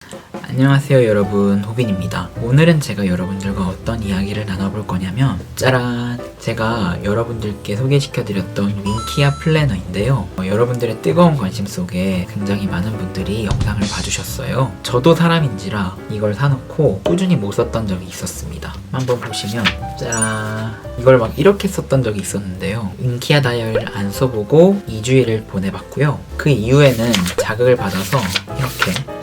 안녕하세요 여러분, 호빈입니다. 오늘은 제가 여러분들과 어떤 이야기를 나눠볼 거냐면 짜란! 제가 여러분들께 소개시켜드렸던 윙키아 플래너인데요. 여러분들의 뜨거운 관심 속에 굉장히 많은 분들이 영상을 봐주셨어요. 저도 사람인지라 이걸 사놓고 꾸준히 못 썼던 적이 있었습니다. 한번 보시면 짜란! 이걸 막 이렇게 썼던 적이 있었는데요. 윙키아 다이어리를 안 써보고 2주일을 보내봤고요. 그 이후에는 자극을 받아서 이렇게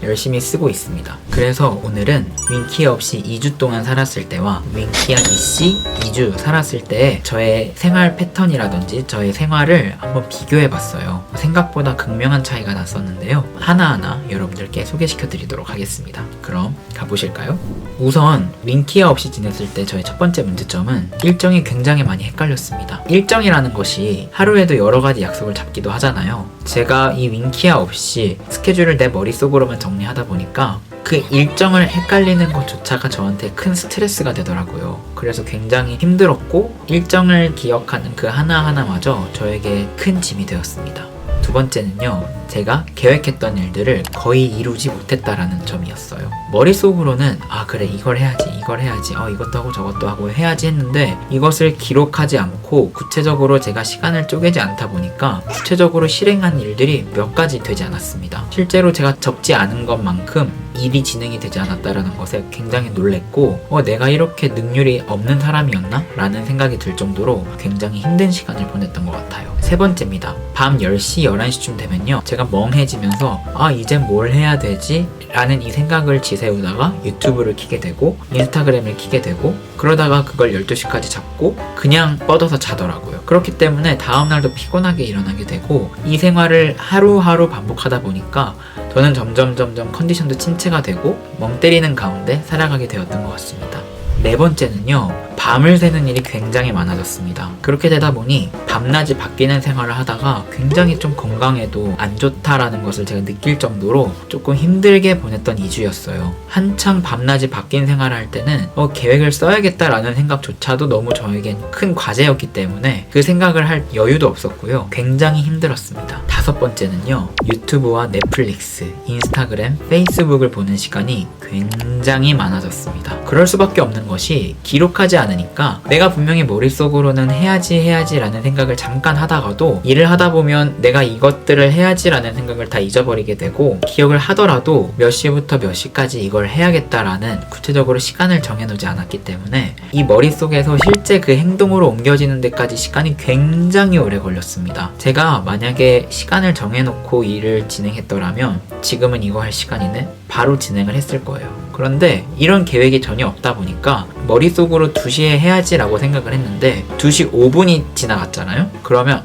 열심히 쓰고 있습니다. 그래서 오늘은 윙키아 없이 2주 동안 살았을 때와 윙키아 있이 2주 살았을 때 저의 생활 패턴이라든지 저의 생활을 한번 비교해봤어요. 생각보다 극명한 차이가 났었는데요. 하나하나 여러분들께 소개시켜 드리도록 하겠습니다. 그럼 가보실까요? 우선 윙키아 없이 지냈을 때 저의 첫 번째 문제점은 일정이 굉장히 많이 헷갈렸습니다. 일정이라는 것이 하루에도 여러 가지 약속을 잡기도 하잖아요. 제가 이 윙키아 없이 스케줄을 내 머릿속으로만 정리하다 보니까 그 일정을 헷갈리는 것조차가 저한테 큰 스트레스가 되더라고요. 그래서 굉장히 힘들었고 일정을 기억하는 그 하나하나마저 저에게 큰 짐이 되었습니다. 두 번째는요, 제가 계획했던 일들을 거의 이루지 못했다라는 점이었어요. 머릿속으로는 그래 이걸 해야지 이것도 하고 저것도 하고 해야지 했는데 이것을 기록하지 않고 구체적으로 제가 시간을 쪼개지 않다 보니까 구체적으로 실행한 일들이 몇 가지 되지 않았습니다. 실제로 제가 적지 않은 것만큼 일이 진행이 되지 않았다라는 것에 굉장히 놀랬고 내가 이렇게 능률이 없는 사람이었나? 라는 생각이 들 정도로 굉장히 힘든 시간을 보냈던 것 같아요. 세 번째입니다. 밤 10시, 11시쯤 되면요, 제가 멍해지면서 이제 뭘 해야 되지? 라는 이 생각을 지새우다가 유튜브를 켜게 되고 인스타그램을 켜게 되고 그러다가 그걸 12시까지 잡고 그냥 뻗어서 자더라고요. 그렇기 때문에 다음날도 피곤하게 일어나게 되고 이 생활을 하루하루 반복하다 보니까 저는 점점 컨디션도 침체가 되고 멍 때리는 가운데 살아가게 되었던 것 같습니다. 네 번째는요, 밤을 새는 일이 굉장히 많아졌습니다. 그렇게 되다 보니 밤낮이 바뀌는 생활을 하다가 굉장히 좀 건강에도 안 좋다라는 것을 제가 느낄 정도로 조금 힘들게 보냈던 2주였어요. 한창 밤낮이 바뀐 생활을 할 때는 계획을 써야겠다라는 생각조차도 너무 저에겐 큰 과제였기 때문에 그 생각을 할 여유도 없었고요. 굉장히 힘들었습니다. 다섯 번째는요, 유튜브와 넷플릭스, 인스타그램, 페이스북을 보는 시간이 굉장히 많아졌습니다. 그럴 수밖에 없는 것이 기록하지 않으니까 내가 분명히 머릿속으로는 해야지 라는 생각을 잠깐 하다가도 일을 하다 보면 내가 이것들을 해야지 라는 생각을 다 잊어버리게 되고 기억을 하더라도 몇 시부터 몇 시까지 이걸 해야겠다라는 구체적으로 시간을 정해놓지 않았기 때문에 이 머릿속에서 실제 그 행동으로 옮겨지는 데까지 시간이 굉장히 오래 걸렸습니다. 제가 만약에 시간을 정해놓고 일을 진행했더라면 지금은 이거 할 시간이네? 바로 진행을 했을 거예요. 그런데 이런 계획이 전혀 없다 보니까 머릿속으로 2시에 해야지 라고 생각을 했는데 2시 5분이 지나갔잖아요? 그러면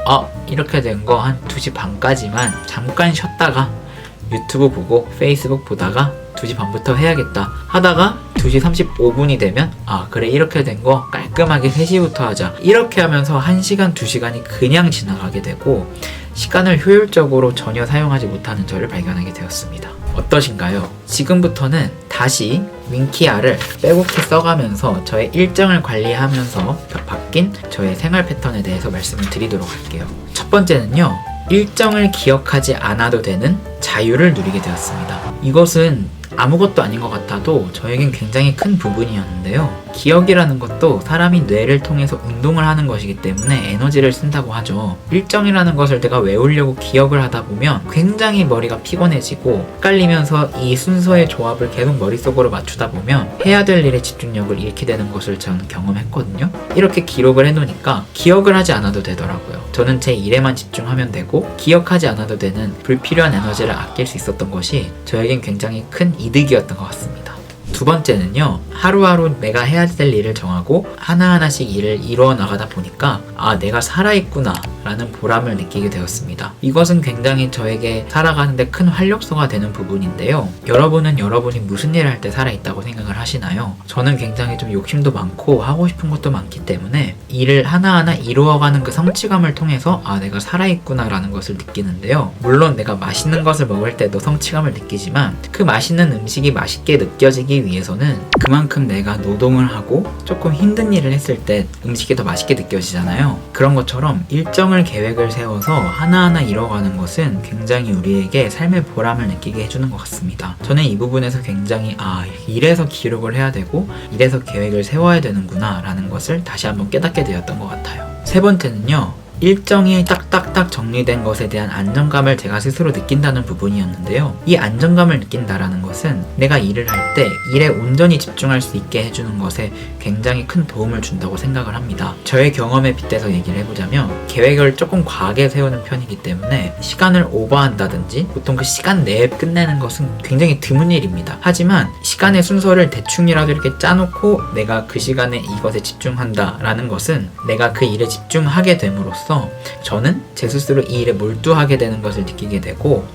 이렇게 된 거 한 2시 반까지만 잠깐 쉬었다가 유튜브 보고 페이스북 보다가 2시 반부터 해야겠다 하다가 2시 35분이 되면 그래 이렇게 된 거 깔끔하게 3시부터 하자 이렇게 하면서 1시간 2시간이 그냥 지나가게 되고 시간을 효율적으로 전혀 사용하지 못하는 저를 발견하게 되었습니다. 어떠신가요? 지금부터는 다시 윙키아를 빼곡히 써가면서 저의 일정을 관리하면서 바뀐 저의 생활 패턴에 대해서 말씀을 드리도록 할게요. 첫 번째는요, 일정을 기억하지 않아도 되는 자유를 누리게 되었습니다. 이것은 아무것도 아닌 것 같아도 저에겐 굉장히 큰 부분이었는데요. 기억이라는 것도 사람이 뇌를 통해서 운동을 하는 것이기 때문에 에너지를 쓴다고 하죠. 일정이라는 것을 내가 외우려고 기억을 하다 보면 굉장히 머리가 피곤해지고 헷갈리면서 이 순서의 조합을 계속 머릿속으로 맞추다 보면 해야 될 일에 집중력을 잃게 되는 것을 저는 경험했거든요. 이렇게 기록을 해놓으니까 기억을 하지 않아도 되더라고요. 저는 제 일에만 집중하면 되고 기억하지 않아도 되는 불필요한 에너지를 아낄 수 있었던 것이 저에겐 굉장히 큰 이득이었던 것 같습니다. 두 번째는요, 하루하루 내가 해야 될 일을 정하고 하나하나씩 일을 이루어 나가다 보니까 내가 살아있구나 라는 보람을 느끼게 되었습니다. 이것은 굉장히 저에게 살아가는데 큰 활력소가 되는 부분인데요. 여러분은 여러분이 무슨 일을 할 때 살아있다고 생각을 하시나요? 저는 굉장히 좀 욕심도 많고 하고 싶은 것도 많기 때문에 일을 하나하나 이루어가는 그 성취감을 통해서 내가 살아있구나 라는 것을 느끼는데요. 물론 내가 맛있는 것을 먹을 때도 성취감을 느끼지만 그 맛있는 음식이 맛있게 느껴지기 위해서는 그만큼 내가 노동을 하고 조금 힘든 일을 했을 때 음식이 더 맛있게 느껴지잖아요. 그런 것처럼 일정을 계획을 세워서 하나하나 이뤄가는 것은 굉장히 우리에게 삶의 보람을 느끼게 해주는 것 같습니다. 저는 이 부분에서 굉장히 이래서 기록을 해야 되고 이래서 계획을 세워야 되는구나 라는 것을 다시 한번 깨닫게 되었던 것 같아요. 세 번째는요, 일정이 딱딱딱 정리된 것에 대한 안정감을 제가 스스로 느낀다는 부분이었는데요. 이 안정감을 느낀다라는 것은 내가 일을 할 때 일에 온전히 집중할 수 있게 해주는 것에 굉장히 큰 도움을 준다고 생각을 합니다. 저의 경험에 빗대서 얘기를 해보자면 계획을 조금 과하게 세우는 편이기 때문에 시간을 오버한다든지 보통 그 시간 내에 끝내는 것은 굉장히 드문 일입니다. 하지만 시간의 순서를 대충이라도 이렇게 짜놓고 내가 그 시간에 이것에 집중한다라는 것은 내가 그 일에 집중하게 됨으로써 저는 제 스스로 이 일에 몰두하게 되는 것을 느끼게 되고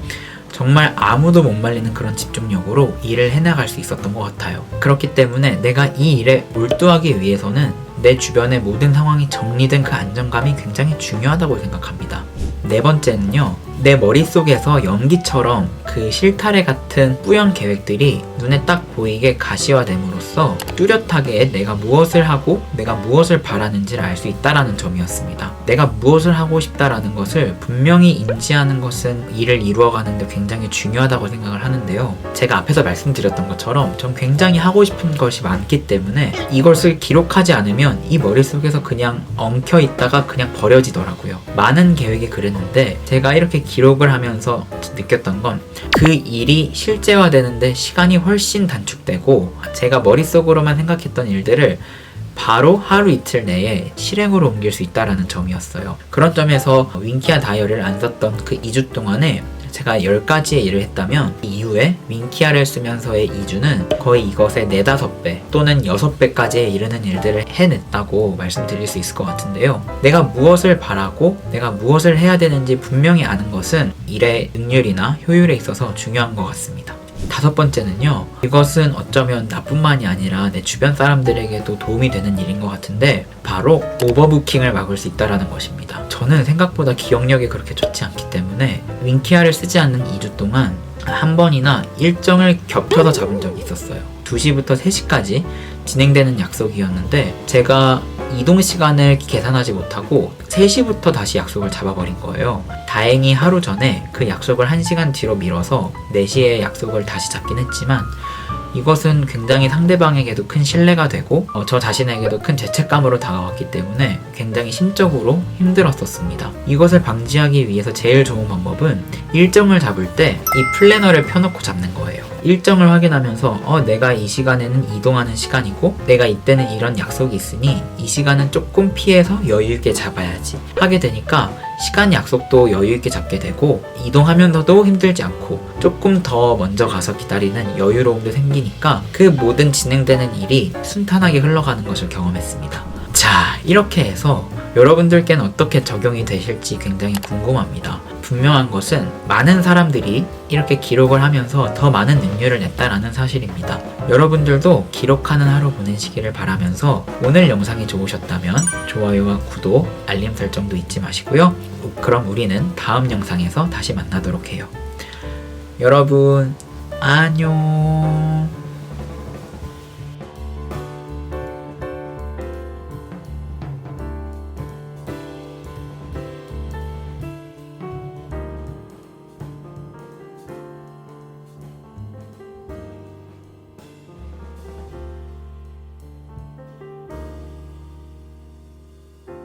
정말 아무도 못 말리는 그런 집중력으로 일을 해나갈 수 있었던 것 같아요. 그렇기 때문에 내가 이 일에 몰두하기 위해서는 내 주변의 모든 상황이 정리된 그 안정감이 굉장히 중요하다고 생각합니다. 네 번째는요, 내 머릿속에서 연기처럼 그 실타래 같은 뿌연 계획들이 눈에 딱 보이게 가시화됨으로써 뚜렷하게 내가 무엇을 하고 내가 무엇을 바라는지를 알 수 있다라는 점이었습니다. 내가 무엇을 하고 싶다라는 것을 분명히 인지하는 것은 일을 이루어가는 데 굉장히 중요하다고 생각을 하는데요. 제가 앞에서 말씀드렸던 것처럼 전 굉장히 하고 싶은 것이 많기 때문에 이것을 기록하지 않으면 이 머릿속에서 그냥 엉켜 있다가 그냥 버려지더라고요. 많은 계획이 그랬는데 제가 이렇게 기록을 하면서 느꼈던 건 그 일이 실제화되는데 시간이 훨씬 단축되고 제가 머릿속으로만 생각했던 일들을 바로 하루 이틀 내에 실행으로 옮길 수 있다는 점이었어요. 그런 점에서 윙키아 다이어리를 안 썼던 그 2주 동안에 제가 10가지의 일을 했다면 이후에 윙키아를 쓰면서의 2주는 거의 이것의 4-5배 또는 6배까지에 이르는 일들을 해냈다고 말씀드릴 수 있을 것 같은데요. 내가 무엇을 바라고 내가 무엇을 해야 되는지 분명히 아는 것은 일의 능률이나 효율에 있어서 중요한 것 같습니다. 5번째는요, 이것은 어쩌면 나뿐만이 아니라 내 주변 사람들에게도 도움이 되는 일인 것 같은데 바로 오버부킹을 막을 수 있다는 것입니다. 저는 생각보다 기억력이 그렇게 좋지 않기 때문에 윙키아를 쓰지 않는 2주 동안 한 번이나 일정을 겹쳐서 잡은 적이 있었어요. 2시부터 3시까지 진행되는 약속이었는데 제가 이동 시간을 계산하지 못하고 3시부터 다시 약속을 잡아버린 거예요. 다행히 하루 전에 그 약속을 1시간 뒤로 미뤄서 4시에 약속을 다시 잡긴 했지만 이것은 굉장히 상대방에게도 큰 신뢰가 되고 저 자신에게도 큰 죄책감으로 다가왔기 때문에 굉장히 심적으로 힘들었었습니다. 이것을 방지하기 위해서 제일 좋은 방법은 일정을 잡을 때 이 플래너를 펴놓고 잡는 거예요. 일정을 확인하면서 내가 이 시간에는 이동하는 시간이고 내가 이때는 이런 약속이 있으니 이 시간은 조금 피해서 여유있게 잡아야지 하게 되니까 시간 약속도 여유있게 잡게 되고 이동하면서도 힘들지 않고 조금 더 먼저 가서 기다리는 여유로움도 생기니까 그 모든 진행되는 일이 순탄하게 흘러가는 것을 경험했습니다. 자, 이렇게 해서 여러분들께는 어떻게 적용이 되실지 굉장히 궁금합니다. 분명한 것은 많은 사람들이 이렇게 기록을 하면서 더 많은 능률을 냈다라는 사실입니다. 여러분들도 기록하는 하루 보내시기를 바라면서 오늘 영상이 좋으셨다면 좋아요와 구독, 알림 설정도 잊지 마시고요. 그럼 우리는 다음 영상에서 다시 만나도록 해요. 여러분, 안녕.